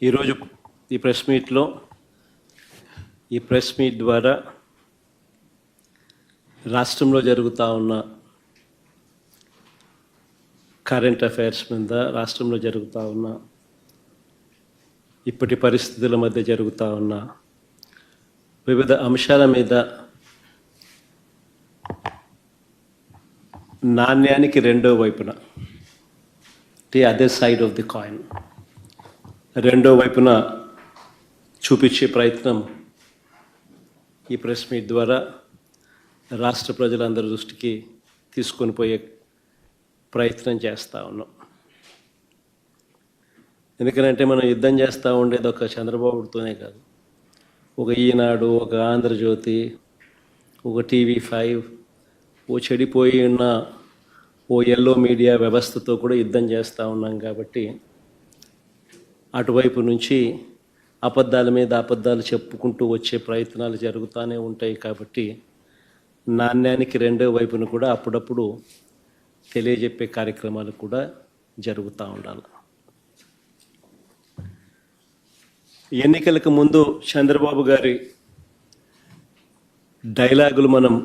ఈరోజు ఈ press meet ద్వారా రాష్ట్రంలో జరుగుతూ ఉన్న కరెంట్ అఫైర్స్ మీద, రాష్ట్రంలో జరుగుతూ ఉన్న ఇప్పటి పరిస్థితుల మధ్య జరుగుతూ ఉన్న వివిధ అంశాల మీద నాణ్యానికి రెండో వైపున, the other side of the coin, రెండో వైపున చూపించే ప్రయత్నం ఈ ప్రెస్ మీట్ ద్వారా రాష్ట్ర ప్రజలందరి దృష్టికి తీసుకొని పోయే ప్రయత్నం చేస్తూ ఉన్నాం. ఎందుకంటే మనం యుద్ధం చేస్తూ ఉండేది ఒక చంద్రబాబుతోనే కాదు, ఒక ఈనాడు, ఒక ఆంధ్రజ్యోతి, ఒక టీవీ5, ఓ చెడిపోయి ఉన్న ఓ ఎల్లో మీడియా వ్యవస్థతో కూడా యుద్ధం చేస్తూ ఉన్నాం. కాబట్టి అటువైపు నుంచి అబద్ధాల మీద అబద్ధాలు చెప్పుకుంటూ వచ్చే ప్రయత్నాలు జరుగుతూనే ఉంటాయి. కాబట్టి నాణ్యానికి రెండో వైపును కూడా అప్పుడప్పుడు తెలియజెప్పే కార్యక్రమాలు కూడా జరుగుతూ ఉండాలి. ఎన్నికలకు ముందు చంద్రబాబు గారి డైలాగులు మనం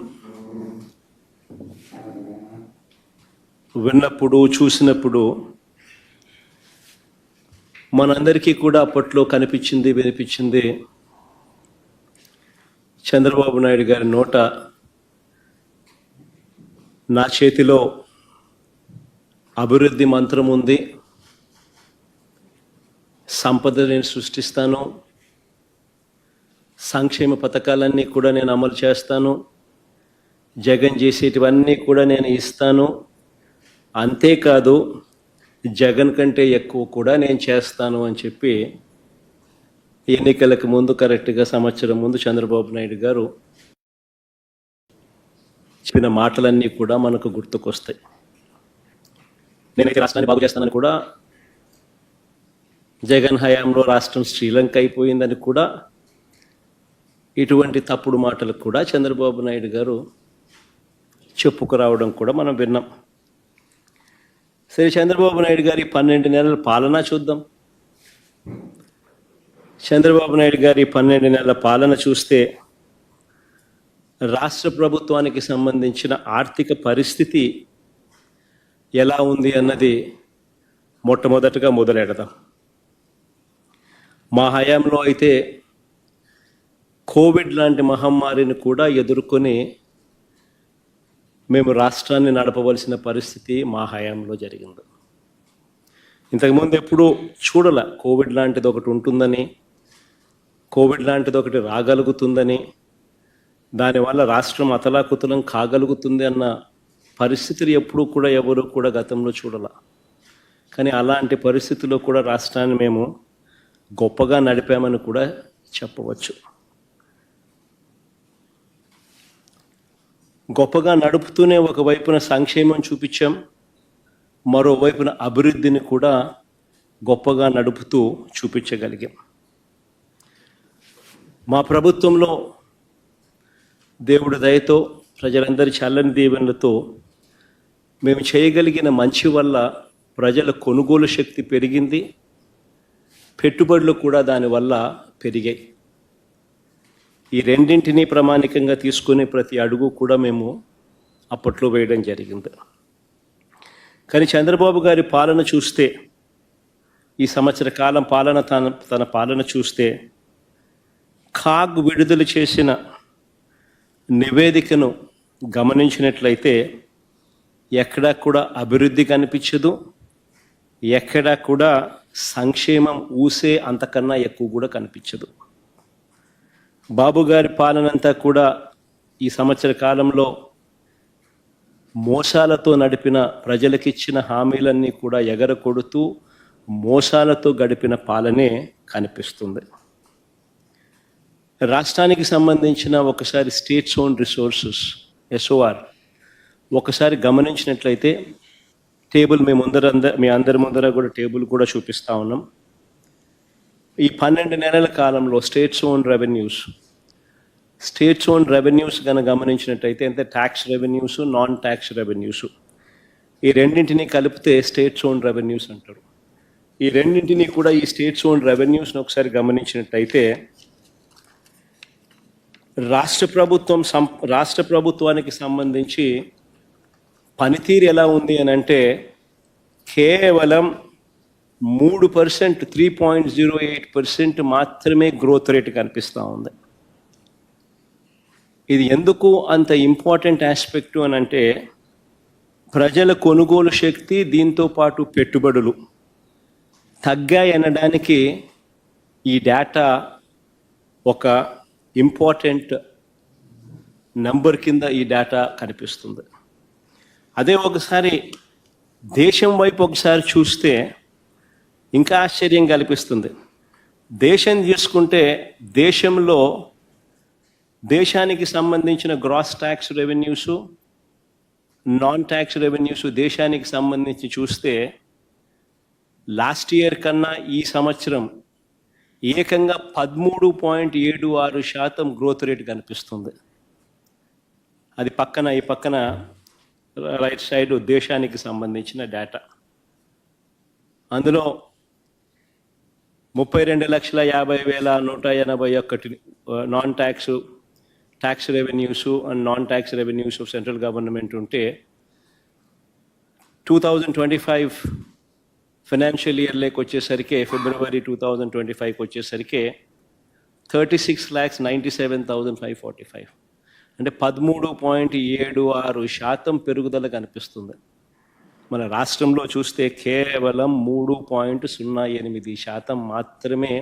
విన్నప్పుడు, చూసినప్పుడు మనందరికీ కూడా అప్పట్లో కనిపించింది, వినిపించింది చంద్రబాబు నాయుడు గారి నోట నా చేతిలో అభివృద్ధి మంత్రం ఉంది, సంపద నేను సృష్టిస్తాను, సంక్షేమ పథకాలన్నీ కూడా నేను అమలు చేస్తాను, జగన్ చేసేటివన్నీ కూడా నేను ఇస్తాను, అంతేకాదు జగన్ కంటే ఎక్కువ కూడా నేను చేస్తాను అని చెప్పి ఎన్నికలకు ముందు, కరెక్ట్గా సంవత్సరం ముందు చంద్రబాబు నాయుడు గారు చెప్పిన మాటలన్నీ కూడా మనకు గుర్తుకొస్తాయి. నేనైతే రాష్ట్రాన్ని బాగు చేస్తానని కూడా, జగన్ హయాంలో రాష్ట్రం శ్రీలంక అయిపోయిందని కూడా, ఇటువంటి తప్పుడు మాటలకు కూడా చంద్రబాబు నాయుడు గారు చెప్పుకురావడం కూడా మనం విన్నాం. సరే, చంద్రబాబు నాయుడు గారి 12 నెలల పాలన చూద్దాం. చంద్రబాబు నాయుడు గారి 12 నెలల పాలన చూస్తే రాష్ట్ర ప్రభుత్వానికి సంబంధించిన ఆర్థిక పరిస్థితి ఎలా ఉంది అన్నది మొట్టమొదటగా మొదలెడదాం. మా హయాంలో అయితే కోవిడ్ లాంటి మహమ్మారిని కూడా ఎదుర్కొని మేము రాష్ట్రాన్ని నడపవలసిన పరిస్థితి మా హయాంలో జరిగింది. ఇంతకుముందు ఎప్పుడూ చూడాల కోవిడ్ లాంటిది ఒకటి ఉంటుందని, కోవిడ్ లాంటిది ఒకటి రాగలుగుతుందని, దానివల్ల రాష్ట్రం అతలాకుతలం కాగలుగుతుంది అన్న పరిస్థితులు ఎప్పుడూ కూడా ఎవరు కూడా గతంలో చూడాల. కానీ అలాంటి పరిస్థితుల్లో కూడా రాష్ట్రాన్ని మేము గొప్పగా నడిపామని కూడా చెప్పవచ్చు. గొప్పగా నడుపుతూనే ఒకవైపున సంక్షేమం చూపించాం, మరోవైపున అభివృద్ధిని కూడా గొప్పగా నడుపుతూ చూపించగలిగాం. మా ప్రభుత్వంలో దేవుడి దయతో, ప్రజలందరి చల్లని దీవెనలతో మేము చేయగలిగిన మంచి వల్ల ప్రజల కొనుగోలు శక్తి పెరిగింది, పెట్టుబడులు కూడా దానివల్ల పెరిగాయి. ఈ రెండింటినీ ప్రామాణికంగా తీసుకునే ప్రతి అడుగు కూడా మేము అప్పట్లో వేయడం జరిగింది. కానీ చంద్రబాబు గారి పాలన చూస్తే, ఈ సంవత్సర కాలం పాలన, తన పాలన చూస్తే, కాగ్ విడుదల చేసిన నివేదికను గమనించినట్లయితే ఎక్కడా కూడా అభివృద్ధి కనిపించదు, ఎక్కడా కూడా సంక్షేమం ఊసే అంతకన్నా ఎక్కువ కూడా కనిపించదు. బాబు గారి పాలనంతా కూడా ఈ సంవత్సర కాలంలో మోసాలతో నడిపిన, ప్రజలకిచ్చిన హామీలన్నీ కూడా ఎగరకొడుతూ మోసాలతో గడిపిన పాలనే కనిపిస్తుంది. రాష్ట్రానికి సంబంధించిన ఒకసారి స్టేట్స్ ఓన్ రిసోర్సెస్, SOR, ఒకసారి గమనించినట్లయితే టేబుల్ మీ అందరి ముందర కూడా టేబుల్ కూడా చూపిస్తూ ఉన్నాం. ఈ 12 నెలల కాలంలో స్టేట్స్ ఓన్ రెవెన్యూస్ కనుక గమనించినట్టయితే, అంటే tax revenues, non tax revenues, ఈ రెండింటినీ కలిపితే స్టేట్స్ ఓన్ రెవెన్యూస్ అంటారు. ఈ రెండింటినీ కూడా ఈ స్టేట్స్ ఓన్ రెవెన్యూస్ని ఒకసారి గమనించినట్టయితే రాష్ట్ర ప్రభుత్వానికి సంబంధించి పనితీరు ఎలా ఉంది అని అంటే కేవలం 3%, 3.08% మాత్రమే గ్రోత్ రేట్ కనిపిస్తూ ఉంది. ఇది ఎందుకు అంత ఇంపార్టెంట్ ఆస్పెక్టు అని అంటే ప్రజల కొనుగోలు శక్తి దీంతో పాటు పెట్టుబడులు తగ్గాయనడానికి ఈ డేటా ఒక ఇంపార్టెంట్ నంబర్ కింద ఈ డేటా కనిపిస్తుంది. అదే ఒకసారి దేశం వైపు ఒకసారి చూస్తే ఇంకా ఆశ్చర్యం కల్పిస్తుంది. దేశం తీసుకుంటే దేశంలో దేశానికి సంబంధించిన gross tax revenues, non tax revenues దేశానికి సంబంధించి చూస్తే లాస్ట్ ఇయర్ కన్నా ఈ సంవత్సరం ఏకంగా 13.76% గ్రోత్ రేట్ కనిపిస్తుంది. అది ఈ పక్కన రైట్ సైడ్ దేశానికి సంబంధించిన డేటా. అందులో 32,50,181 non tax revenues and non tax revenues of central government ఉంటే 2025 ఫైనాన్షియల్ ఇయర్లోకి వచ్చేసరికి ఫిబ్రవరి 2025కి వచ్చేసరికి 36,97,545 అంటే 13.76% పెరుగుదల కనిపిస్తుంది. మన రాష్ట్రంలో చూస్తే కేవలం 3.08% మాత్రమే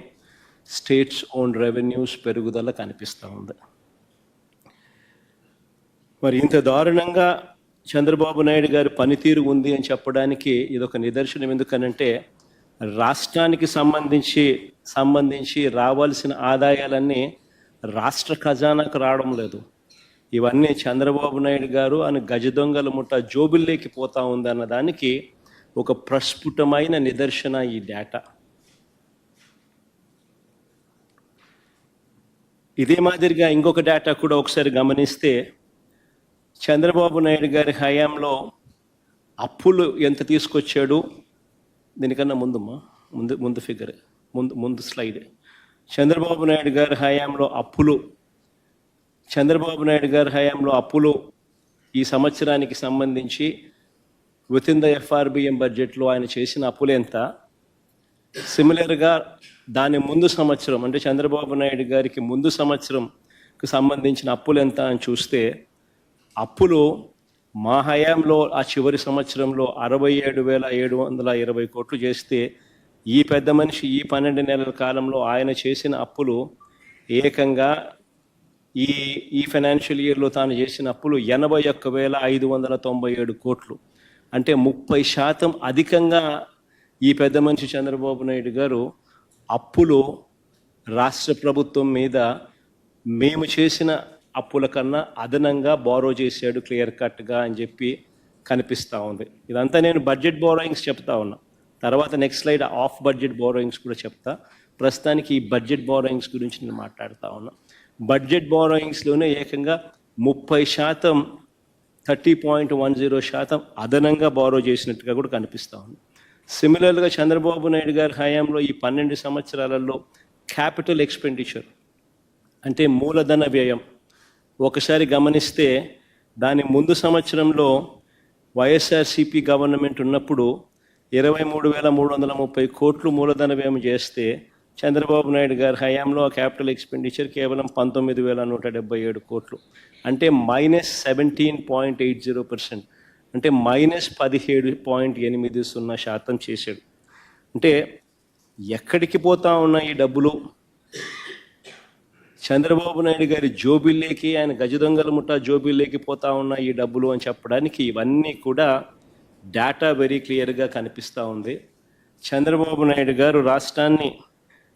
స్టేట్స్ ఓన్ రెవెన్యూస్ పెరుగుదల కనిపిస్తూ ఉంది. మరి ఇంత దారుణంగా చంద్రబాబు నాయుడు గారి పనితీరు ఉంది అని చెప్పడానికి ఇదొక నిదర్శనం. ఎందుకనంటే రాష్ట్రానికి సంబంధించి రావాల్సిన ఆదాయాలన్నీ రాష్ట్ర ఖజానాకు రావడం లేదు. ఇవన్నీ చంద్రబాబు నాయుడు గారు అని గజ దొంగల ముఠ జోబుల్లోకి పోతా ఉందన్న దానికి ఒక ప్రస్ఫుటమైన నిదర్శన ఈ డేటా. ఇదే మాదిరిగా ఇంకొక డేటా కూడా ఒకసారి గమనిస్తే చంద్రబాబు నాయుడు గారి హయాంలో అప్పులు ఎంత తీసుకొచ్చాడు, దీనికన్నా ముందు ఫిగర్ ముందు స్లైడ్. చంద్రబాబు నాయుడు గారి హయాంలో అప్పులు ఈ సంవత్సరానికి సంబంధించి విత్ ఇన్ ద ఎఫ్ఆర్బిఎం బడ్జెట్లో ఆయన చేసిన అప్పులు ఎంత, సిమిలర్గా దాని ముందు సంవత్సరం అంటే చంద్రబాబు నాయుడు గారికి ముందు సంవత్సరంకి సంబంధించిన అప్పులు ఎంత అని చూస్తే అప్పులు మా హయాంలో ఆ చివరి సంవత్సరంలో 67,720 కోట్లు చేస్తే ఈ పెద్ద మనిషి ఈ 12 నెలల కాలంలో ఆయన చేసిన అప్పులు ఏకంగా ఈ ఫైనాన్షియల్ ఇయర్లో తాను చేసిన అప్పులు 81,597 కోట్లు. అంటే 30% అధికంగా ఈ పెద్ద మనిషి చంద్రబాబు నాయుడు గారు అప్పులు రాష్ట్ర ప్రభుత్వం మీద మేము చేసిన అప్పుల కన్నా అదనంగా బారో చేశాడు క్లియర్ కట్గా అని చెప్పి కనిపిస్తూ ఉంది. ఇదంతా నేను బడ్జెట్ బారోయింగ్స్ చెప్తా ఉన్నా, తర్వాత next slide of budget borrowings కూడా చెప్తా. ప్రస్తుతానికి ఈ బడ్జెట్ బారోయింగ్స్ గురించి నేను మాట్లాడుతూ ఉన్నా. బడ్జెట్ బారోయింగ్స్లోనే ఏకంగా 30%, 30.10% అదనంగా బారో చేసినట్టుగా కూడా కనిపిస్తూ ఉంది. సిమిలర్గా చంద్రబాబు నాయుడు గారి హయాంలో ఈ 12 సంవత్సరాలలో క్యాపిటల్ ఎక్స్పెండిచర్ అంటే మూలధన వ్యయం ఒకసారి గమనిస్తే దాని ముందు సంవత్సరంలో వైఎస్ఆర్సీపీ గవర్నమెంట్ ఉన్నప్పుడు 23,330 కోట్లు మూలధన వ్యయం చేస్తే చంద్రబాబు నాయుడు గారి హయాంలో ఆ క్యాపిటల్ ఎక్స్పెండిచర్ కేవలం 19,177 కోట్లు అంటే -17.80%, అంటే -17.80% చేశాడు. అంటే ఎక్కడికి పోతా ఉన్న ఈ డబ్బులు చంద్రబాబు నాయుడు గారి జోబిల్లోకి, ఆయన గజదొంగల ముఠా జోబిల్లోకి పోతా ఉన్న ఈ డబ్బులు అని చెప్పడానికి ఇవన్నీ కూడా డేటా వెరీ క్లియర్గా కనిపిస్తూ ఉంది. చంద్రబాబు నాయుడు గారు రాష్ట్రాన్ని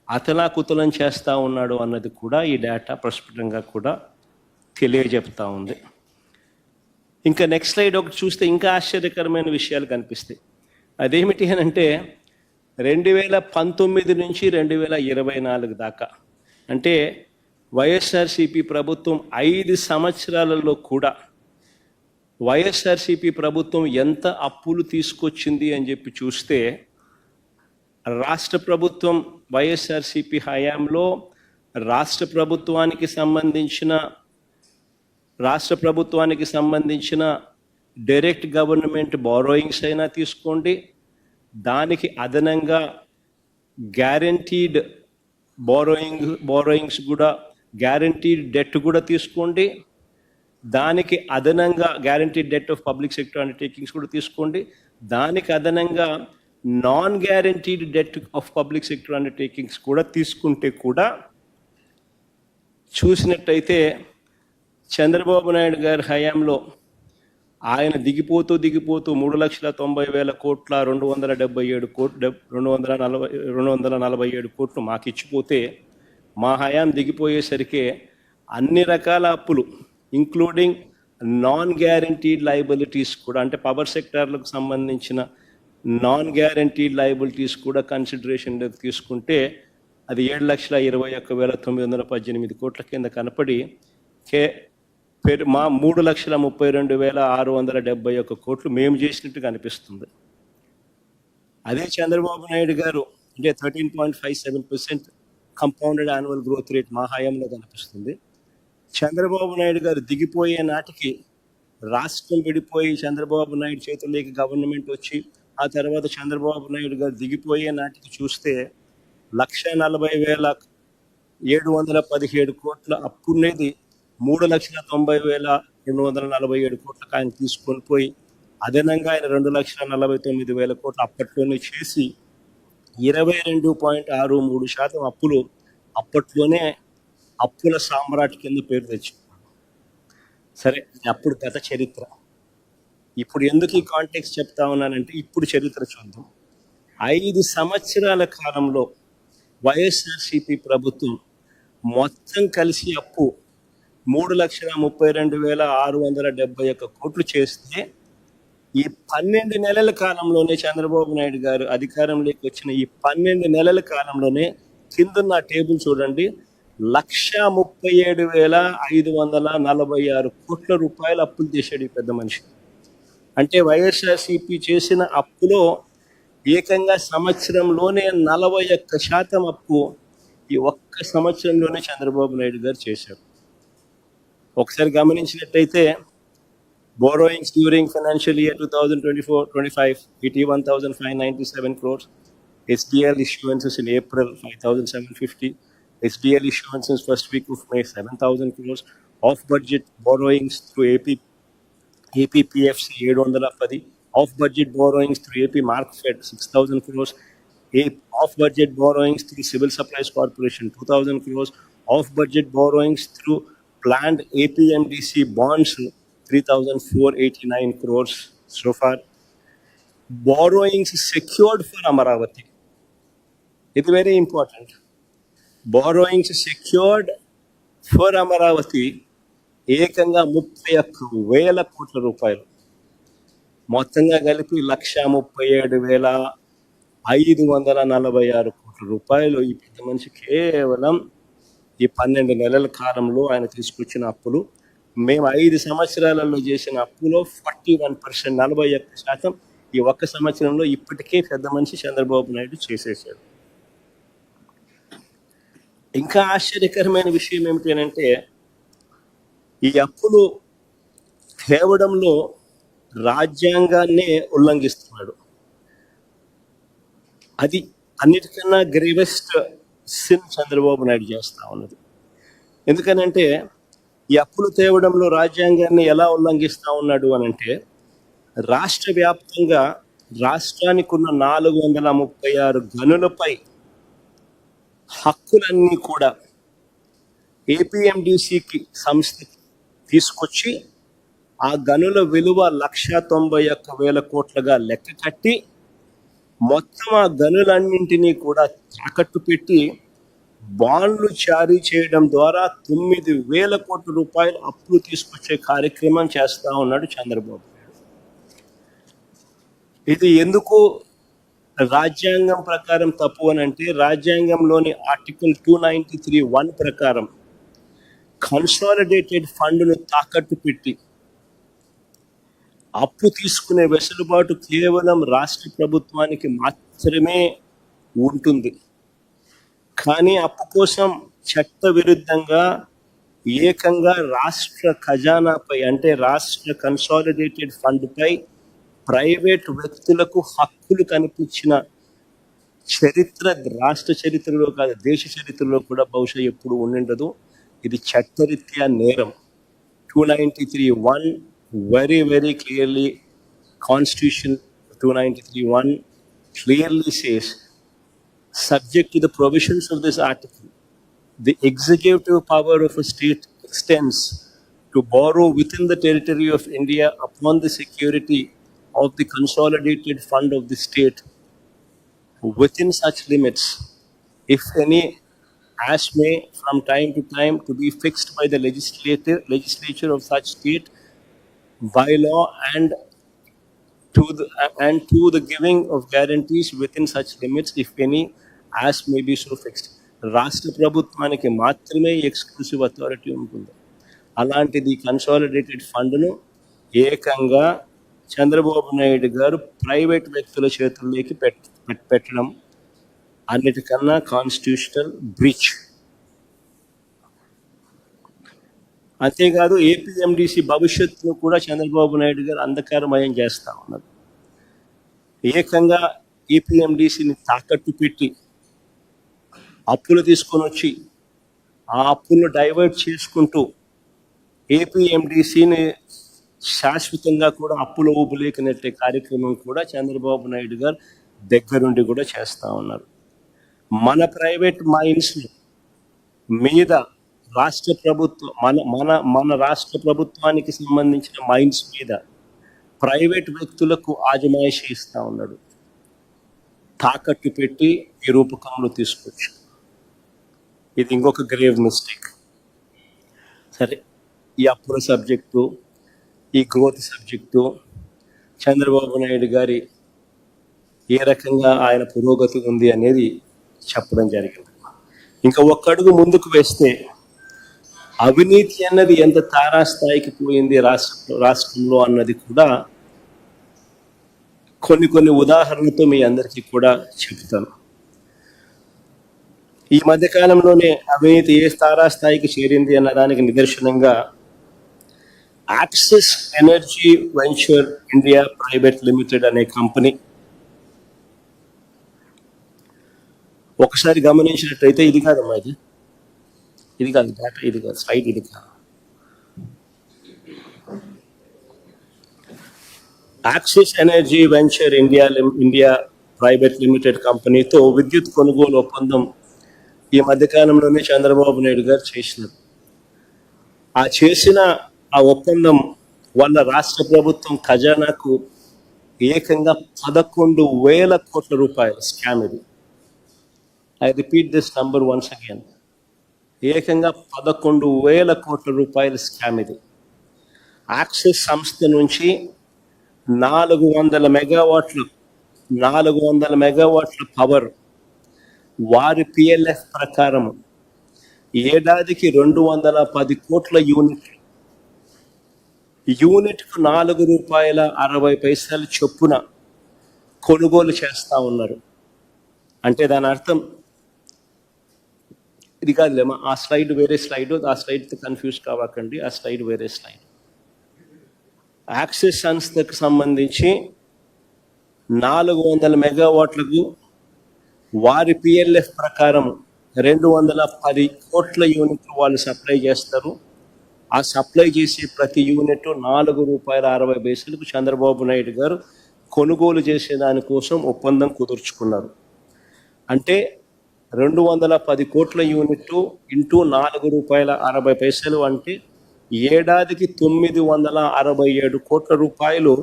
అతలాకుతలం చేస్తూ ఉన్నాడు అన్నది కూడా ఈ డేటా ప్రస్ఫుటంగా కూడా తెలియజెప్తా ఉంది. ఇంకా నెక్స్ట్ స్లైడ్ ఒకటి చూస్తే ఇంకా ఆశ్చర్యకరమైన విషయాలు కనిపిస్తాయి. అదేమిటి అని అంటే 2019 నుంచి 2024 దాకా అంటే వైఎస్ఆర్సీపీ ప్రభుత్వం 5 సంవత్సరాలలో కూడా వైఎస్ఆర్సీపీ ప్రభుత్వం ఎంత అప్పులు తీసుకొచ్చింది అని చెప్పి చూస్తే రాష్ట్ర ప్రభుత్వం వైఎస్ఆర్సిపి హయాంలో రాష్ట్ర ప్రభుత్వానికి సంబంధించిన డైరెక్ట్ గవర్నమెంట్ బారోయింగ్స్ అయినా తీసుకోండి, దానికి అదనంగా గ్యారంటీడ్ బారోయింగ్స్ కూడా, గ్యారంటీడ్ డెట్ కూడా తీసుకోండి, దానికి అదనంగా guaranteed det of public sector undertakings కూడా తీసుకోండి, దానికి అదనంగా non guaranteed det of public sector undertakings కూడా తీసుకుంటే కూడా చూసినట్టయితే చంద్రబాబు నాయుడు గారి హయాంలో ఆయన దిగిపోతూ 3,90,000 కోట్ల 247 కోట్లు మాకు ఇచ్చిపోతే, మా హయాం దిగిపోయేసరికి అన్ని రకాల అప్పులు ఇంక్లూడింగ్ నాన్ గ్యారంటీడ్ లయబిలిటీస్ కూడా, అంటే పవర్ సెక్టార్లకు సంబంధించిన నాన్ గ్యారంటీడ్ లయబిలిటీస్ కూడా కన్సిడరేషన్లోకి తీసుకుంటే అది 7,21,918 కోట్ల కింద కనపడి మా 3,32,671 కోట్లు మేము చేసినట్టుగా అనిపిస్తుంది. అదే చంద్రబాబు నాయుడు గారు అంటే 13.57% కంపౌండెడ్ యాన్యువల్ గ్రోత్ రేట్ మా హయాంలో కనిపిస్తుంది. చంద్రబాబు నాయుడు గారు దిగిపోయే నాటికి రాష్ట్రం విడిపోయి చంద్రబాబు నాయుడు చేతుల్లోకి గవర్నమెంట్ వచ్చి ఆ తర్వాత చంద్రబాబు నాయుడు గారు దిగిపోయే నాటికి చూస్తే 1,40,717 కోట్ల అప్పునేది 3,90,247 కోట్లకు ఆయన తీసుకొని పోయి అదనంగా ఆయన 2,49,000 కోట్లు అప్పట్లోనే చేసి 22.63% అప్పులు అప్పట్లోనే అప్పుల సామ్రాట్ కింద పేరు తెచ్చుకున్నాడు. సరే, అప్పుడు గత చరిత్ర. ఇప్పుడు ఎందుకు ఈ కాంటెక్స్ట్ చెప్తా ఉన్నానంటే ఇప్పుడు చరిత్ర చూద్దాం. 5 సంవత్సరాల కాలంలో వైఎస్ఆర్సిపి ప్రభుత్వం మొత్తం కలిసి అప్పు 3,32,671 కోట్లు చేస్తే ఈ 12 నెలల కాలంలోనే చంద్రబాబు నాయుడు గారు అధికారంలోకి వచ్చిన ఈ 12 నెలల కాలంలోనే కింద టేబుల్ చూడండి, 1,37,546 కోట్ల రూపాయలు అప్పులు చేశాడు ఈ పెద్ద మనిషి. అంటే వైఎస్ఆర్సిపి చేసిన అప్పులో ఏకంగా సంవత్సరంలోనే 41% అప్పు ఈ ఒక్క సంవత్సరంలోనే చంద్రబాబు నాయుడు గారు చేశారు. ఒకసారి గమనించినట్టయితే borrowings during financial year 2024-25 81,597 crores, SDL issuances in April 5,750, SDL issuances first week of May 7,000 crores, off budget borrowings through APPFC 710, off budget borrowings through AP Markfed 6,000 crores, off budget borrowings through Civil Supplies Corporation 2,000 crores, off budget borrowings through planned APMDC bonds 3,489 crores so far. Borrowings secured for Amaravati. It's very important. Borrowings secured for Amaravati ఏకంగా 31,000 కోట్ల రూపాయలు, మొత్తంగా కలిపి 1,37,546 కోట్ల రూపాయలు ఈ పెద్ద మనిషి కేవలం ఈ 12 నెలల కాలంలో ఆయన తీసుకొచ్చిన అప్పులు. మేము 5 సంవత్సరాలలో చేసిన అప్పులో 41%, 41% ఈ ఒక్క సంవత్సరంలో ఇప్పటికే పెద్ద మనిషి చంద్రబాబు నాయుడు చేసేసాడు. ఇంకా ఆశ్చర్యకరమైన విషయం ఏమిటంటే ఈ అప్పులు తేవడంలో రాజ్యాంగాన్నే ఉల్లంఘిస్తున్నాడు. అది అన్నిటికన్నా గ్రేవెస్ట్ సిన్ చంద్రబాబు నాయుడు చేస్తా ఉన్నది. ఎందుకనంటే ఈ అప్పులు తేవడంలో రాజ్యాంగాన్ని ఎలా ఉల్లంఘిస్తా ఉన్నాడు అనంటే, రాష్ట్ర వ్యాప్తంగా రాష్ట్రానికి ఉన్న 436 గనులపై హక్కులన్నీ కూడా ఏపీఎండిసికి సంస్థ తీసుకొచ్చి ఆ గనుల విలువ 1,91,000 కోట్లుగా లెక్క కట్టి మొత్తం ఆ గనులన్నింటినీ కూడా తాకట్టు పెట్టి బాండ్లు జారీ చేయడం ద్వారా 9,000 కోట్ల రూపాయలు అప్పులు తీసుకొచ్చే కార్యక్రమం చేస్తా ఉన్నాడు చంద్రబాబు. ఇది ఎందుకు రాజ్యాంగం ప్రకారం తప్పు అని అంటే, రాజ్యాంగంలోని ఆర్టికల్ 293(1) ప్రకారం కన్సాలిడేటెడ్ ఫండ్ను తాకట్టు పెట్టి అప్పు తీసుకునే వెసులుబాటు కేవలం రాష్ట్ర ప్రభుత్వానికి మాత్రమే ఉంటుంది. కానీ అప్పు కోసం చట్ట విరుద్ధంగా ఏకంగా రాష్ట్ర ఖజానాపై అంటే రాష్ట్ర కన్సాలిడేటెడ్ ఫండ్పై ప్రైవేట్ వ్యక్తులకు హక్కులు కనిపించిన చరిత్ర రాష్ట్ర చరిత్రలో కాదు దేశ చరిత్రలో కూడా బహుశా ఎప్పుడు ఉండిండదు. ఇది చట్టరీత్యా నేరం. 293(1) very very clearly, Constitution 293(1) clearly says, subject to the provisions of this article, the executive power of a state extends to borrow within the territory of India upon the security of the consolidated fund of the state within such limits, if any, as may from time to time to be fixed by the legislature of such state by law, and to the giving of guarantees within such limits, if any, as may be so fixed. రాష్ట్ర ప్రభుత్వానికి మాత్రమే exclusive authority ఉంటుంది. అలాంటిది consolidated ఫండ్ను ఏకంగా చంద్రబాబు నాయుడు గారు private వ్యక్తుల చేతుల్లోకి పెట్టడం అన్నిటికన్నా కాన్స్టిట్యూషనల్ బ్రీచ్. అంతేకాదు ఏపీఎండిసి భవిష్యత్తును కూడా చంద్రబాబు నాయుడు గారు అంధకారమయం చేస్తూ ఉన్నారు. ఏకంగా ఏపీఎండిసిని తాకట్టు పెట్టి అప్పులు తీసుకొని వచ్చి ఆ అప్పులను డైవర్ట్ చేసుకుంటూ ఏపీఎండిసిని శాశ్వతంగా కూడా అప్పుల ఊపులేకనట్టే కార్యక్రమం కూడా చంద్రబాబు నాయుడు గారు దగ్గరుండి కూడా చేస్తూ ఉన్నారు. మన ప్రైవేట్ మైన్స్ మీద రాష్ట్ర ప్రభుత్వం మన రాష్ట్ర ప్రభుత్వానికి సంబంధించిన మైన్స్ మీద ప్రైవేట్ వ్యక్తులకు ఆజమాయిషీ ఇస్తూ ఉన్నాడు. తాకట్టు పెట్టి ఈ రూపకంలో తీసుకొచ్చు. ఇది ఇంకొక గ్రేవ్ మిస్టేక్. సరే, ఈ అప్పుల సబ్జెక్టు, ఈ గ్రోత్ సబ్జెక్టు, చంద్రబాబు నాయుడు గారి ఏ రకంగా ఆయన పురోగతి ఉంది అనేది చెప్పడం జరిగింది. ఇంకా ఒక్క అడుగు ముందుకు వేస్తే అవినీతి అన్నది ఎంత తారాస్థాయికి పోయింది రాష్ట్రంలో అన్నది కూడా కొన్ని ఉదాహరణలతో మీ అందరికీ కూడా చెప్తాను. ఈ మధ్యకాలంలోనే అవినీతి ఏ తారాస్థాయికి చేరింది అన్న దానికి నిదర్శనంగా axis energy venture India private limited అనే కంపెనీ, ఒకసారి గమనించినట్టయితే ఇది కాదమ్మా, ఇది కాదు డేటా, ఇది కాదు స్లైడ్, ఇది కాదు. Axis energy venture India private limited కంపెనీతో విద్యుత్ కొనుగోలు ఒప్పందం ఈ మధ్యకాలంలోనే చంద్రబాబు నాయుడు గారు చేసినారు. ఆ ఒప్పందం వల్ల రాష్ట్ర ప్రభుత్వం ఖజానాకు ఏకంగా 11,000 కోట్ల రూపాయలు స్కామ్. ఇది I repeat this number once again, ఏకంగా 11,000 కోట్ల రూపాయల స్కామ్ ఇది. యాక్సిస్ సంస్థ నుంచి 400 మెగావాట్ల పవర్ వారి పిఎల్ఎఫ్ ప్రకారం ఏడాదికి 210 కోట్ల యూనిట్కు ₹4.60 చొప్పున కొనుగోలు చేస్తూ ఉన్నారు. అంటే దాని అర్థం ఇది కాదులేమా, ఆ స్లైడ్ వేరే స్లైడ్, ఆ స్లైడ్తో కన్ఫ్యూజ్ కావకండి, ఆ స్లైడ్ వేరే స్లైడ్. యాక్సిస్ సంస్థకు సంబంధించి 400 మెగావాట్లకు వారి పిఎల్ఎఫ్ ప్రకారం 210 కోట్ల యూనిట్లు వాళ్ళు సప్లై చేస్తారు. ఆ సప్లై చేసే ప్రతి యూనిట్ ₹4.60 చంద్రబాబు నాయుడు గారు కొనుగోలు చేసే దానికోసం ఒప్పందం కుదుర్చుకున్నారు. అంటే 210 కోట్ల యూనిట్ ఇంటూ ₹4.60 అంటే ఏడాదికి 967 కోట్ల రూపాయలు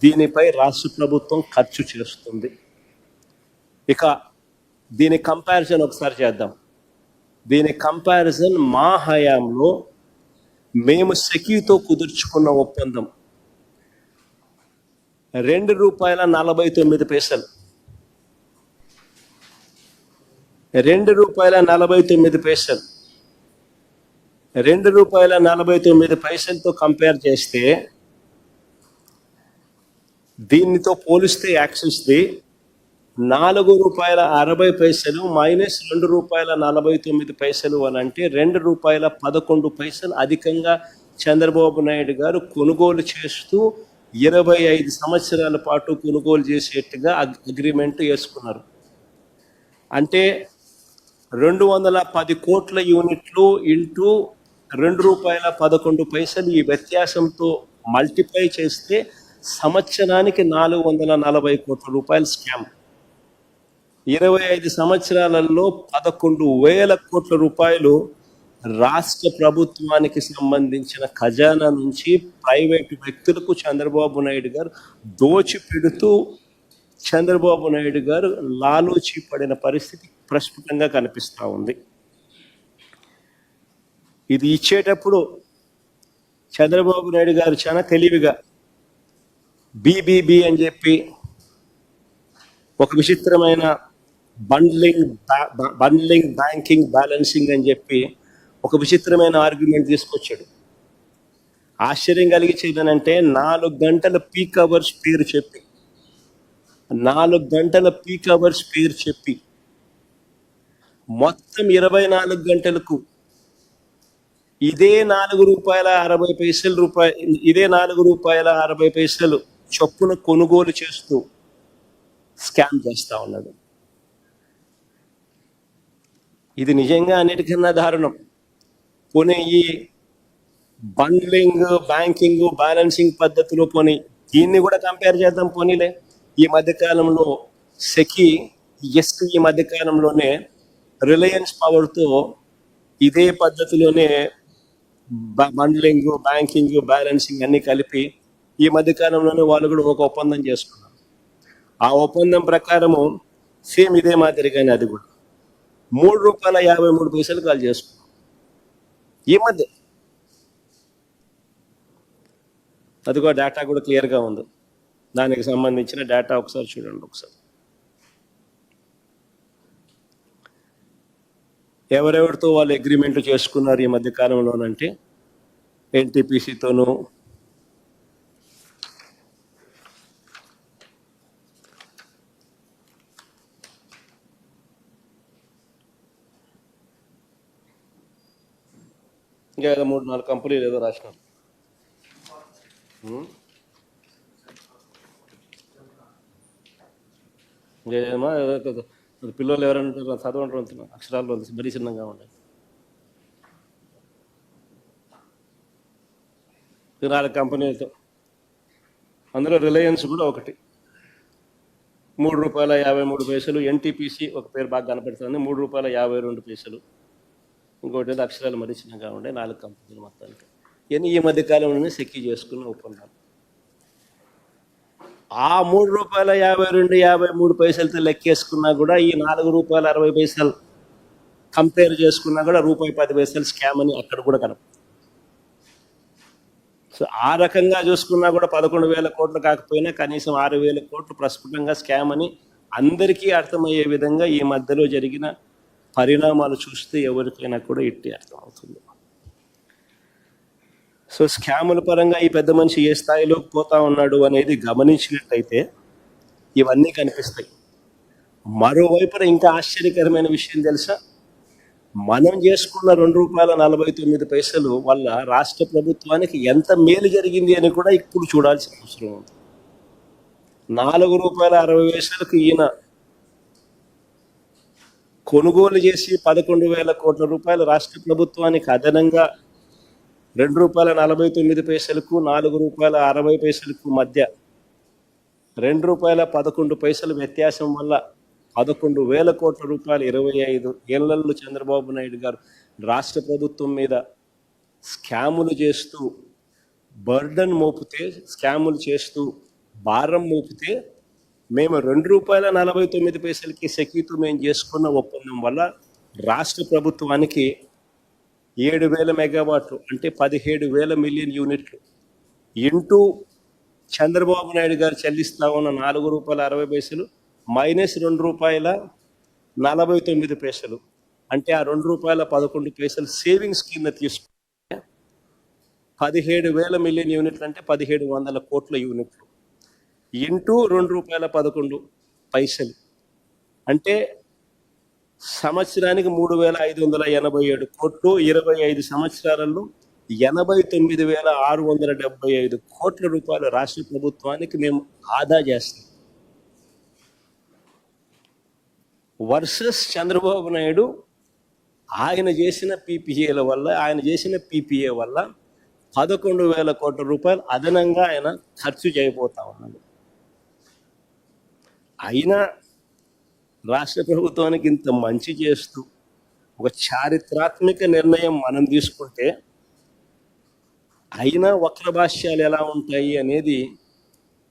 దీనిపై రాష్ట్ర ప్రభుత్వం ఖర్చు చేస్తుంది. ఇక దీని కంపారిజన్ ఒకసారి చేద్దాం. దీని కంపారిజన్ మా హయాంలో మేము సెకీతో కుదుర్చుకున్న ఒప్పందం ₹2.49. ₹2.49తో కంపేర్ చేస్తే, దీనితో పోలిస్తే యాక్సిస్ది ₹4.60 మైనస్ ₹2.49 అని అంటే ₹2.11 అధికంగా చంద్రబాబు నాయుడు గారు కొనుగోలు చేస్తూ 25 సంవత్సరాల పాటు కొనుగోలు చేసేట్టుగా అగ్రిమెంట్ వేసుకున్నారు. అంటే 210 కోట్ల యూనిట్లు ఇంటూ ₹2.11 ఈ వ్యత్యాసంతో మల్టిప్లై చేస్తే సంవత్సరానికి 440 కోట్ల రూపాయల స్కామ్. 25 సంవత్సరాలలో 11,000 కోట్ల రూపాయలు రాష్ట్ర ప్రభుత్వానికి సంబంధించిన ఖజానా నుంచి ప్రైవేటు వ్యక్తులకు చంద్రబాబు నాయుడు గారు దోచిపెడుతూ చంద్రబాబు నాయుడు గారు లాలూచి పడిన పరిస్థితి ప్రస్ఫుటంగా కనిపిస్తూ ఉంది. ఇది ఇచ్చేటప్పుడు చంద్రబాబు నాయుడు గారు చాలా తెలివిగా బీబీబీ అని చెప్పి ఒక విచిత్రమైన బండ్లింగ్ బ్యాంకింగ్ బ్యాలెన్సింగ్ అని చెప్పి ఒక విచిత్రమైన ఆర్గ్యుమెంట్ తీసుకొచ్చాడు. ఆశ్చర్యం కలిగించేదనంటే 4 గంటల పీక్ అవర్స్ పేరు చెప్పి 4 గంటల పీక్ అవర్స్ పేరు చెప్పి మొత్తం 24 గంటలకు ఇదే ₹4.60 చొప్పున కొనుగోలు చేస్తూ స్కామ్ చేస్తూ ఉన్నాడు. ఇది నిజంగా అన్నిటికన్నా దారుణం. పోనీ ఈ బండ్లింగ్ బ్యాంకింగ్ బ్యాలెన్సింగ్ పద్ధతిలో పోనీ దీన్ని కూడా కంపేర్ చేద్దాం. పోనీలే ఈ మధ్యకాలంలో సెకి ఈ మధ్యకాలంలోనే రిలయన్స్ పవర్తో ఇదే పద్ధతిలోనే బండ్లింగ్ బ్యాంకింగ్ బ్యాలెన్సింగ్ అన్ని కలిపి ఈ మధ్యకాలంలోనే వాళ్ళు కూడా ఒక ఒప్పందం చేసుకున్నారు. ఆ ఒప్పందం ప్రకారము సేమ్ ఇదే మాదిరిగానే అది కూడా ₹3.53 కాల్ చేసుకున్నాం. ఈ మధ్య అదిగో డేటా కూడా క్లియర్గా ఉంది. దానికి సంబంధించిన డేటా ఒకసారి చూడండి. ఒకసారి ఎవరెవరితో వాళ్ళు అగ్రిమెంట్ చేసుకున్నారు ఈ మధ్య కాలంలోనంటే ఎన్టీపీసీతోనూ, ఇంకా ఏదో 3-4 కంపెనీలు ఏదో రాసినారు. ఇంకేమో పిల్లలు ఎవరైనా చదవంటారు అక్షరాలు మరీ చిన్నగా ఉన్నాయి. 4 కంపెనీలతో, అందులో రిలయన్స్ కూడా ఒకటి ₹3.53. ఎన్టీపీసీ ఒక పేరు బాగా కనపడుతుంది, ₹3.52. ఇంకోటి ఏదో అక్షరాలు మరీ చిన్నగా ఉండే 4 కంపెనీలు మొత్తానికి. ఇవన్నీ ఈ మధ్యకాలంలోనే సెక్కి చేసుకున్న ఒప్పందాలు. ఆ ₹3.52-53తో లెక్కేసుకున్నా కూడా ఈ ₹4.60 కంపేర్ చేసుకున్నా కూడా ₹10 స్కామ్ అని అక్కడ కూడా కనపడుతుంది. సో ఆ రకంగా చూసుకున్నా కూడా 11,000 కోట్లు కాకపోయినా కనీసం 6,000 కోట్లు ప్రస్ఫుటంగా స్కామ్ అని అందరికీ అర్థమయ్యే విధంగా ఈ మధ్యలో జరిగిన పరిణామాలు చూస్తే ఎవరికైనా కూడా ఇట్టి అర్థమవుతుంది. సో స్కాముల పరంగా ఈ పెద్ద మనిషి ఏ స్థాయిలోకి పోతా ఉన్నాడు అనేది గమనించినట్టయితే ఇవన్నీ కనిపిస్తాయి. మరోవైపున ఇంకా ఆశ్చర్యకరమైన విషయం తెలుసా, మనం చేసుకున్న ₹2.49 వల్ల రాష్ట్ర ప్రభుత్వానికి ఎంత మేలు జరిగింది అని కూడా ఇప్పుడు చూడాల్సిన అవసరం ఉంది. ₹4.60 ఈయన కొనుగోలు చేసి 11,000 కోట్ల రూపాయలు రాష్ట్ర ప్రభుత్వానికి అదనంగా ₹2.49కు ₹4.60 మధ్య ₹2.11 వ్యత్యాసం వల్ల 11,000 కోట్ల రూపాయలు 25 ఏళ్లలో చంద్రబాబు నాయుడు గారు రాష్ట్ర ప్రభుత్వం మీద స్కాములు చేస్తూ బర్డన్ మోపితే, స్కాములు చేస్తూ భారం మోపితే మేము ₹2.49కి సెకీతో మేము చేసుకున్న ఒప్పందం వల్ల రాష్ట్ర ప్రభుత్వానికి 7,000 మెగావాట్లు అంటే 17,000 మిలియన్ యూనిట్లు ఇంటూ చంద్రబాబు నాయుడు గారు చెల్లిస్తా ఉన్న ₹4.60 మైనస్ ₹2.49 అంటే ఆ ₹2.11 సేవింగ్స్ కింద తీసుకుంటే 17,000 మిలియన్ యూనిట్లు అంటే 1,700 కోట్ల యూనిట్లు ఇంటూ ₹2.11 అంటే సంవత్సరానికి 3,587 కోట్లు, 25 సంవత్సరాలలో 89,675 కోట్ల రూపాయలు రాష్ట్ర ప్రభుత్వానికి మేము ఆదా చేస్తాం. వర్సెస్ చంద్రబాబు నాయుడు ఆయన చేసిన పీపీఏ వల్ల 11,000 కోట్ల రూపాయలు అదనంగా ఆయన ఖర్చు చేయబోతా ఉన్నాడు. అయినా రాష్ట్ర ప్రభుత్వానికి ఇంత మంచి చేస్తూ ఒక చారిత్రాత్మక నిర్ణయం మనం తీసుకుంటే అయినా వక్ర భాష్యాలు ఎలా ఉంటాయి అనేది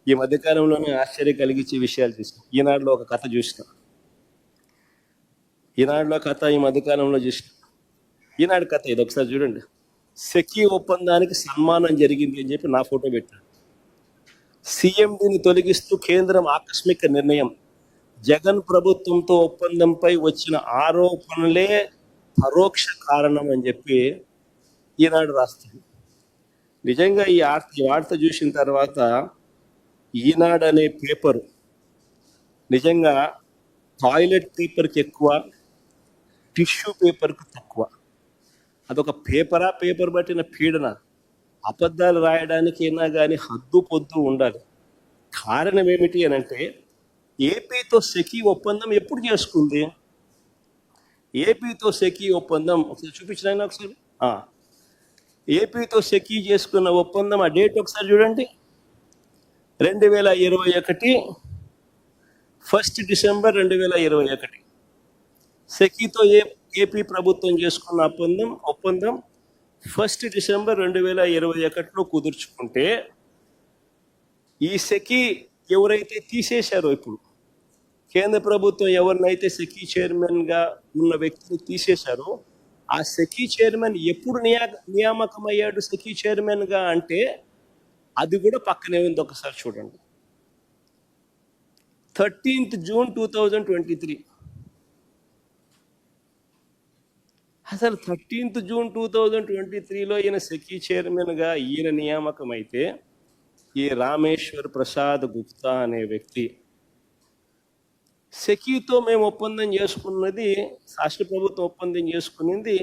ఈ మధ్యకాలంలోనే ఆశ్చర్యం కలిగించే విషయాలు చూస్తాం. ఈనాడులో ఒక కథ చూసినాం. ఈ మధ్యకాలంలో చూసినాం. ఈనాడు కథ ఇది ఒకసారి చూడండి. సెకీ ఒప్పందానికి సన్మానం జరిగింది అని చెప్పి నా ఫోటో పెట్టాడు. సీఎండీని తొలగిస్తూ కేంద్రం ఆకస్మిక నిర్ణయం. జగన్ ప్రభుత్వంతో ఒప్పందంపై వచ్చిన ఆరోపణలే పరోక్ష కారణం అని చెప్పి ఈనాడు రాస్తుంది. నిజంగా ఈ వార్త చూసిన తర్వాత ఈనాడు అనే పేపరు నిజంగా టాయిలెట్ పేపర్కి ఎక్కువ, టిష్యూ పేపర్కి తక్కువ. అదొక పేపర్ పట్టిన పీడన. అబద్ధాలు రాయడానికి అయినా కానీ హద్దు పొద్దు ఉండాలి. కారణం ఏమిటి అని అంటే ఏపీతో సెకీ ఒప్పందం ఎప్పుడు చేసుకుంది? ఏపీతో సెకీ ఒప్పందం ఒకసారి చూపించిన ఒకసారి. ఏపీతో సెకీ చేసుకున్న ఒప్పందం ఆ డేట్ ఒకసారి చూడండి. 2021 1 డిసెంబర్ 2021 సెకీతో ఏపీ ప్రభుత్వం చేసుకున్న ఒప్పందం 1 డిసెంబర్ 2021లో కుదుర్చుకుంటే ఈ సెకీ ఎవరైతే తీసేశారో, ఇప్పుడు కేంద్ర ప్రభుత్వం ఎవరినైతే సెకీ చైర్మన్గా ఉన్న వ్యక్తిని తీసేశారో ఆ సెకీ చైర్మన్ ఎప్పుడు నియామకమయ్యాడు సెకీ చైర్మన్గా అంటే అది కూడా పక్కనే ఉంది. ఒకసారి చూడండి. 13th June 2023. అసలు 13th జూన్ 2023లో ఈయన సెకీ చైర్మన్గా ఈయన నియామకం అయితే ఈ రామేశ్వర్ ప్రసాద్ గుప్తా అనే వ్యక్తి సెకీతో మేము ఒప్పందం చేసుకున్నది, రాష్ట్ర ప్రభుత్వం ఒప్పందం చేసుకున్నది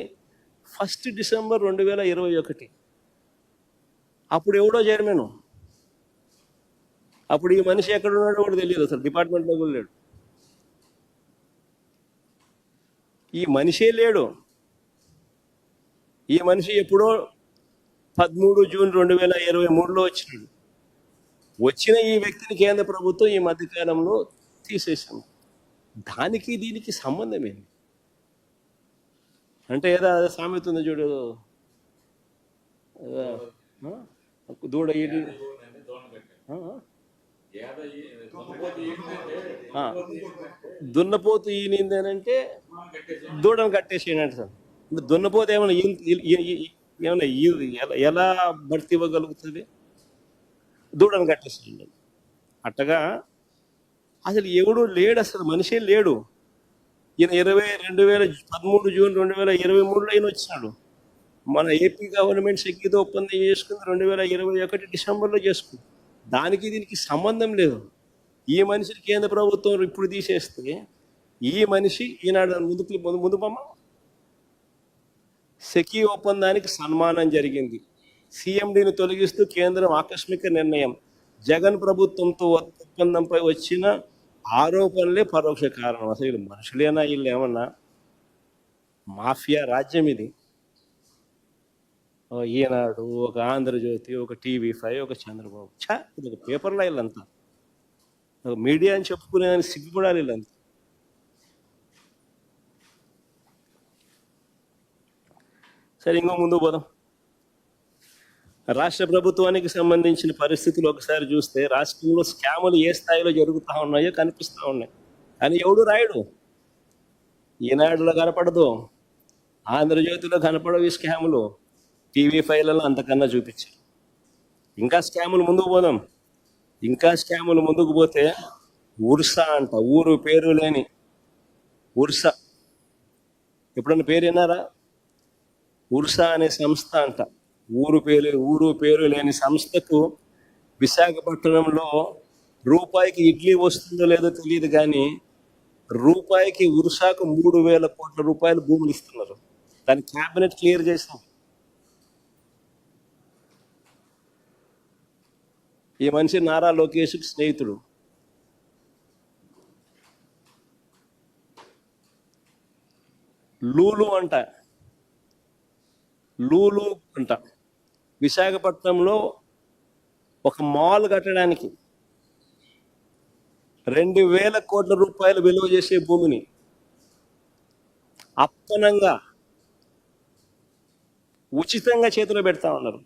1 డిసెంబర్ 2021. అప్పుడు ఎవడో చైర్మన్, అప్పుడు ఈ మనిషి ఎక్కడున్నాడో కూడా తెలియదు, అసలు డిపార్ట్మెంట్లో కూడా లేడు. ఈ మనిషే లేడు. ఈ మనిషి ఎప్పుడో 13 జూన్ 2023లో వచ్చినాడు. వచ్చిన ఈ వ్యక్తిని కేంద్ర ప్రభుత్వం ఈ మధ్యకాలంలో తీసేసాము. దానికి దీనికి సంబంధం ఏంటి అంటే ఏదో సామెత ఉంది చూడు, దూడ దున్నపోతు ఈనిందేనంటే దూడను కట్టేసేయండి సార్. దున్నపోతు ఏమైనా ఎలా భర్తీ ఇవ్వగలుగుతుంది? దూడను కట్టేసేయండి. అట్టగా అసలు ఎవడు లేడు, అసలు మనిషే లేడు. ఈయన 2013 జూన్ 2023లో ఈయన వచ్చినాడు. మన ఏపీ గవర్నమెంట్ సెకీతో ఒప్పందం చేసుకుంది 2021 డిసెంబర్లో చేసుకుంది. దానికి దీనికి సంబంధం లేదు. ఈ మనిషిని కేంద్ర ప్రభుత్వం ఇప్పుడు తీసేస్తే ఈ మనిషి ఈనాడు ముందు బొమ్మ సెకీ ఒప్పందానికి సన్మానం జరిగింది. సీఎండీని తొలగిస్తూ కేంద్రం ఆకస్మిక నిర్ణయం. జగన్ ప్రభుత్వంతో ఒప్పందంపై వచ్చిన ఆరోపణలే పరోక్ష కారణం. అసలు వీళ్ళు మనుషులేనా? వీళ్ళు ఏమన్నా మాఫియా రాజ్యం ఇది. ఈనాడు, ఒక ఆంధ్రజ్యోతి, ఒక TV5, ఒక చంద్రబాబు. ఇది ఒక పేపర్లో వీళ్ళంతా ఒక మీడియా అని చెప్పుకునేదాన్ని సిగ్గుపడాలి వీళ్ళంతా. సరే, ఇంకో ముందుకు పోదాం. రాష్ట్ర ప్రభుత్వానికి సంబంధించిన పరిస్థితులు ఒకసారి చూస్తే రాష్ట్రంలో స్కాములు ఏ స్థాయిలో జరుగుతూ ఉన్నాయో కనిపిస్తూ ఉన్నాయి. కానీ ఎవడు రాయడు. ఈనాడులో కనపడదు, ఆంధ్రజ్యోతిలో కనపడవు ఈ స్కాములు. TV5లలో అంతకన్నా చూపించారు. ఇంకా స్కాములు ముందుకు పోదాం. ఇంకా స్కాములు ముందుకు పోతే ఉర్సా అంట, ఊరు పేరు లేని ఉర్సా. ఎప్పుడన్నా పేరు విన్నారా? ఉర్సా అనే సంస్థ అంట. ఊరు పేరు లేని సంస్థకు విశాఖపట్నంలో రూపాయికి ఇడ్లీ వస్తుందో లేదో తెలియదు, కానీ రూపాయికి ఉరుసాకు 3,000 కోట్ల రూపాయలు భూములు ఇస్తున్నారు. దాని క్యాబినెట్ క్లియర్ చేసింది. ఈ మనిషి నారా లోకేష్ స్నేహితుడు. లూలు అంట విశాఖపట్నంలో ఒక మాల్ కట్టడానికి 2,000 కోట్ల రూపాయలు విలువ చేసే భూమిని అప్పనంగా ఉచితంగా చేతిలో పెడతా ఉన్నారు.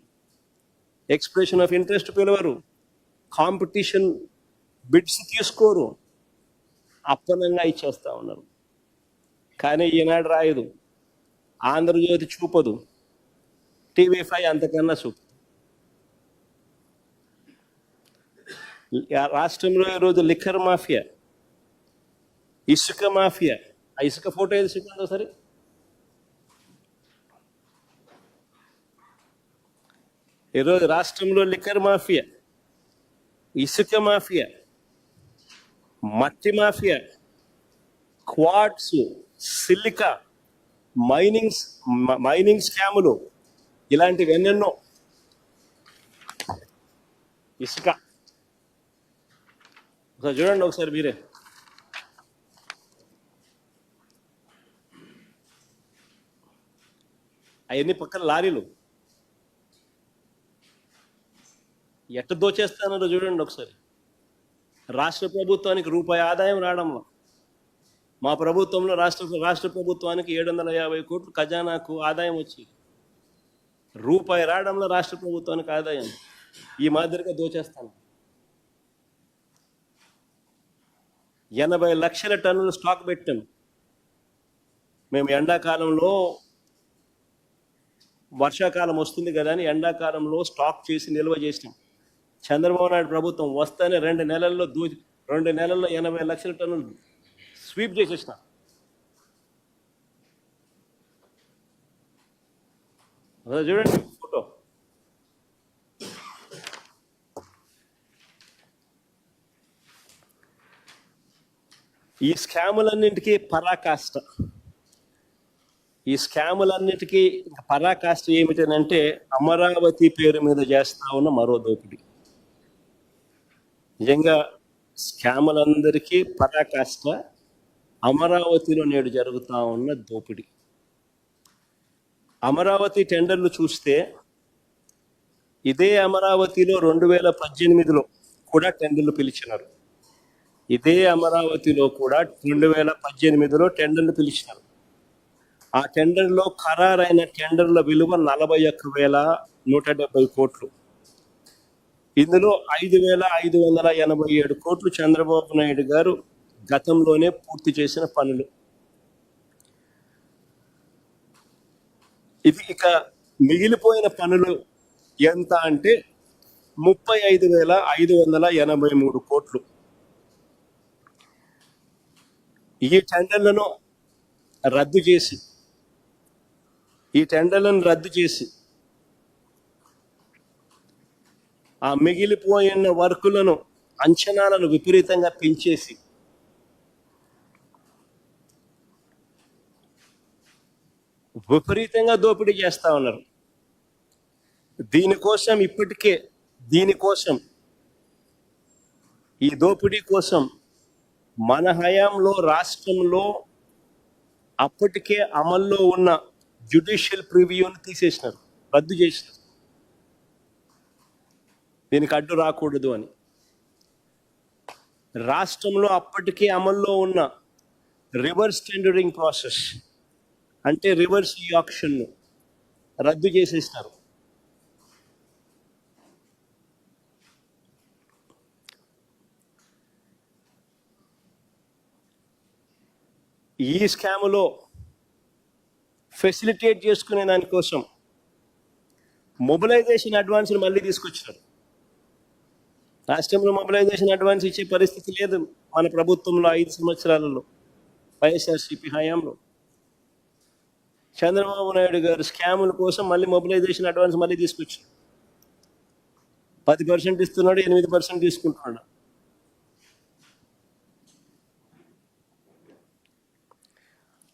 ఎక్స్ప్రెషన్ ఆఫ్ ఇంట్రెస్ట్ పిలవరు, కాంపిటీషన్ బిడ్స్ తీసుకోరు, అప్పనంగా ఇచ్చేస్తా ఉన్నారు. కానీ ఈనాడు రాయదు, ఆంధ్రజ్యోతి చూపదు, TV5 అంతకన్నా చూపు. రాష్ట్రంలో ఈరోజు లిక్కర్ మాఫియా, ఇసుక మాఫియా. ఆ ఇసుక ఫోటో ఏది చూపిందో సరే. ఈరోజు రాష్ట్రంలో లిక్కర్ మాఫియా, ఇసుక మాఫియా, మట్టి మాఫియా, క్వార్ట్స్, సిలికా, మైనింగ్ స్కాములు, ఇలాంటివి ఎన్నెన్నో. ఇసుక ఒకసారి చూడండి, ఒకసారి మీరే. అవన్నీ పక్కన లారీలు ఎట్ట దోచేస్తానో చూడండి ఒకసారి. రాష్ట్ర ప్రభుత్వానికి రూపాయి ఆదాయం రావడంలో, మా ప్రభుత్వంలో రాష్ట్ర ప్రభుత్వానికి 750 కోట్లు ఖజానాకు ఆదాయం వచ్చి, రూపాయి రావడంలో రాష్ట్ర ప్రభుత్వానికి ఆదాయం ఈ మాదిరిగా దోచేస్తాను. 80 లక్షల టన్నులు స్టాక్ పెట్టాం మేము. ఎండాకాలంలో, వర్షాకాలం వస్తుంది కదా అని ఎండాకాలంలో స్టాక్ చేసి నిల్వ చేసినాం. చంద్రబాబు నాయుడు ప్రభుత్వం వస్తేనే 2 నెలల్లో 80 లక్షల టన్నులు స్వీప్ చేసేసిన. అదే చూడండి ఫోటో. ఈ స్కాములన్నింటికీ పరాకాష్ట. ఏమిటనంటే అమరావతి పేరు మీద చేస్తా ఉన్న మరో దోపిడీ. నిజంగా స్కాములందరికీ పరాకాష్ట అమరావతిలో నేడు జరుగుతూ ఉన్న దోపిడీ. అమరావతి టెండర్లు చూస్తే, ఇదే అమరావతిలో 2018లో కూడా టెండర్లు పిలిచినారు. ఇదే అమరావతిలో కూడా 2018లో టెండర్లు పిలిచినారు. ఆ టెండర్లో ఖరారైన టెండర్ల విలువ 41,170 కోట్లు. ఇందులో 5,587 కోట్లు చంద్రబాబు నాయుడు గారు గతంలోనే పూర్తి చేసిన పనులు. ఇది ఇక మిగిలిపోయిన పనులు ఎంత అంటే 35,583 కోట్లు. ఈ టెండర్లను రద్దు చేసి ఆ మిగిలిపోయిన వర్కులను, అంచనాలను విపరీతంగా పెంచేసి విపరీతంగా దోపిడీ చేస్తా ఉన్నారు. ఈ దోపిడీ కోసం మన హయాంలో రాష్ట్రంలో అప్పటికే అమల్లో ఉన్న జ్యుడిషియల్ ప్రివ్యూని తీసేసినారు, రద్దు చేసినారు. దీనికి అడ్డు రాకూడదు అని రాష్ట్రంలో అప్పటికే అమల్లో ఉన్న రివర్స్ టెండరింగ్ ప్రాసెస్, అంటే రివర్స్ ఆక్షన్ను రద్దు చేసేసినారు. ఈ స్కాములో ఫెసిలిటేట్ చేసుకునే దానికోసం మొబిలైజేషన్ అడ్వాన్స్ని మళ్ళీ తీసుకొచ్చినారు. రాష్ట్రంలో మొబిలైజేషన్ అడ్వాన్స్ ఇచ్చే పరిస్థితి లేదు మన ప్రభుత్వంలో 5 సంవత్సరాలలో, వైఎస్ఆర్సీపీ హయాంలో. చంద్రబాబు నాయుడు గారు స్కాముల కోసం మళ్ళీ మొబిలైజేషన్ అడ్వాన్స్ మళ్ళీ తీసుకొచ్చారు. 10% ఇస్తున్నాడు, 8% తీసుకుంటున్నాడు.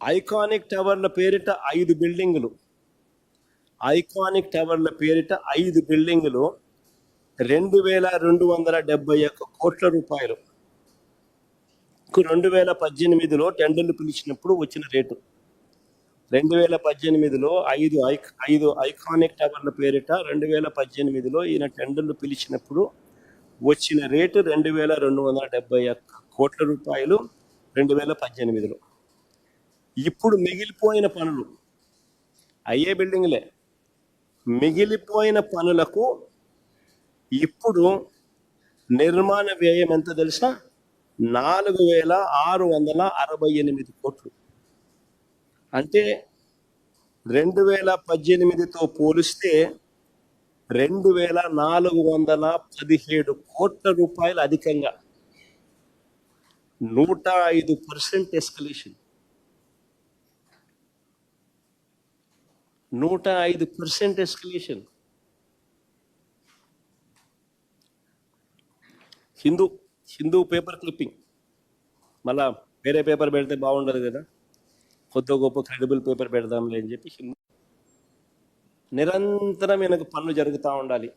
ఐకానిక్ టవర్ల పేరిట 5 బిల్డింగులు, ఐకానిక్ టవర్ల పేరిట 5 బిల్డింగులు 2271 కోట్ల రూపాయలు. 2018లో టెండర్లు పిలిచినప్పుడు వచ్చిన రేటు. 2018లో ఐదు ఐకానిక్ టవర్ల పేరిట 2018లో ఈయన టెండర్లు పిలిచినప్పుడు వచ్చిన రేటు 2271 కోట్ల రూపాయలు 2018లో. ఇప్పుడు మిగిలిపోయిన పనులు అయ్యే బిల్డింగ్లే, మిగిలిపోయిన పనులకు ఇప్పుడు నిర్మాణ వ్యయం ఎంత తెలుసా? 4668 కోట్లు. అంటే 2018తో పోలిస్తే 2417 కోట్ల రూపాయలు అధికంగా, 105% escalation, 105% escalation. Hindu paper clipping, మళ్ళా వేరే పేపర్ పెడితే బాగుండదు కదా, కొత్త గొప్ప క్రెడిబుల్ పేపర్ పెడదాంలే అని చెప్పి నిరంతరం ఈయనకు పనులు జరుగుతూ ఉండాలి,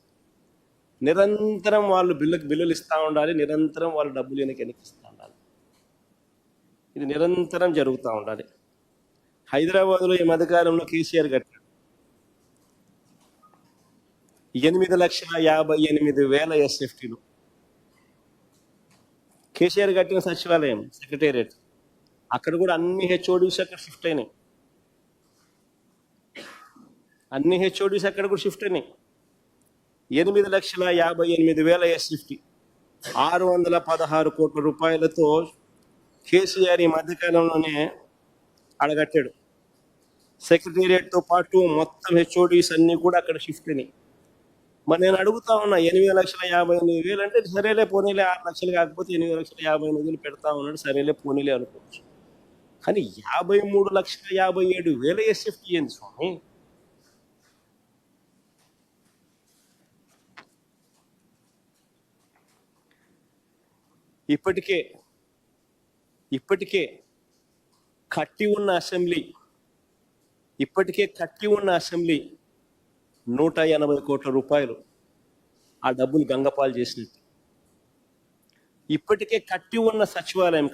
నిరంతరం వాళ్ళు బిల్లులు ఇస్తూ ఉండాలి, నిరంతరం వాళ్ళు డబ్బులు ఈయనకి వెనక్కిస్తూ ఉండాలి. ఇది నిరంతరం జరుగుతూ ఉండాలి. హైదరాబాద్లో ఈ మధ్యకాలంలో కేసీఆర్ కట్టాడు 8,58,000 ఎస్ఎఫ్టీలు. కేసీఆర్ కట్టిన సచివాలయం సెక్రటేరియట్, అక్కడ కూడా అన్ని హెచ్ఓడీస్ అక్కడ షిఫ్ట్ అయినాయి, అన్ని హెచ్ఓడీస్ అక్కడ కూడా షిఫ్ట్ అయినాయి. 8,58,000 ఎస్ఎఫ్టీ, 616 కోట్ల రూపాయలతో కేసీఆర్ ఈ మధ్యకాలంలోనే అడగట్టాడు. సెక్రటేరియట్తో పాటు మొత్తం హెచ్ఓడీస్ అన్నీ కూడా అక్కడ షిఫ్ట్ అయినాయి. మరి నేను అడుగుతా ఉన్నా, 8,58,000 అంటే సరేలే పోనీలే, 6 లక్షలు కాకపోతే 8,58,000 పెడతా ఉన్నాడు, సరేలే పోనీలే అనుకోవచ్చు. కానీ 53,57,000 ఎస్ఎఫ్టీ ఏంది స్వామి? ఇప్పటికే కట్టి ఉన్న అసెంబ్లీ 180 కోట్ల రూపాయలు ఆ డబ్బులు గంగపాలు చేసినట్టు. ఇప్పటికే కట్టి ఉన్న సచివాలయం,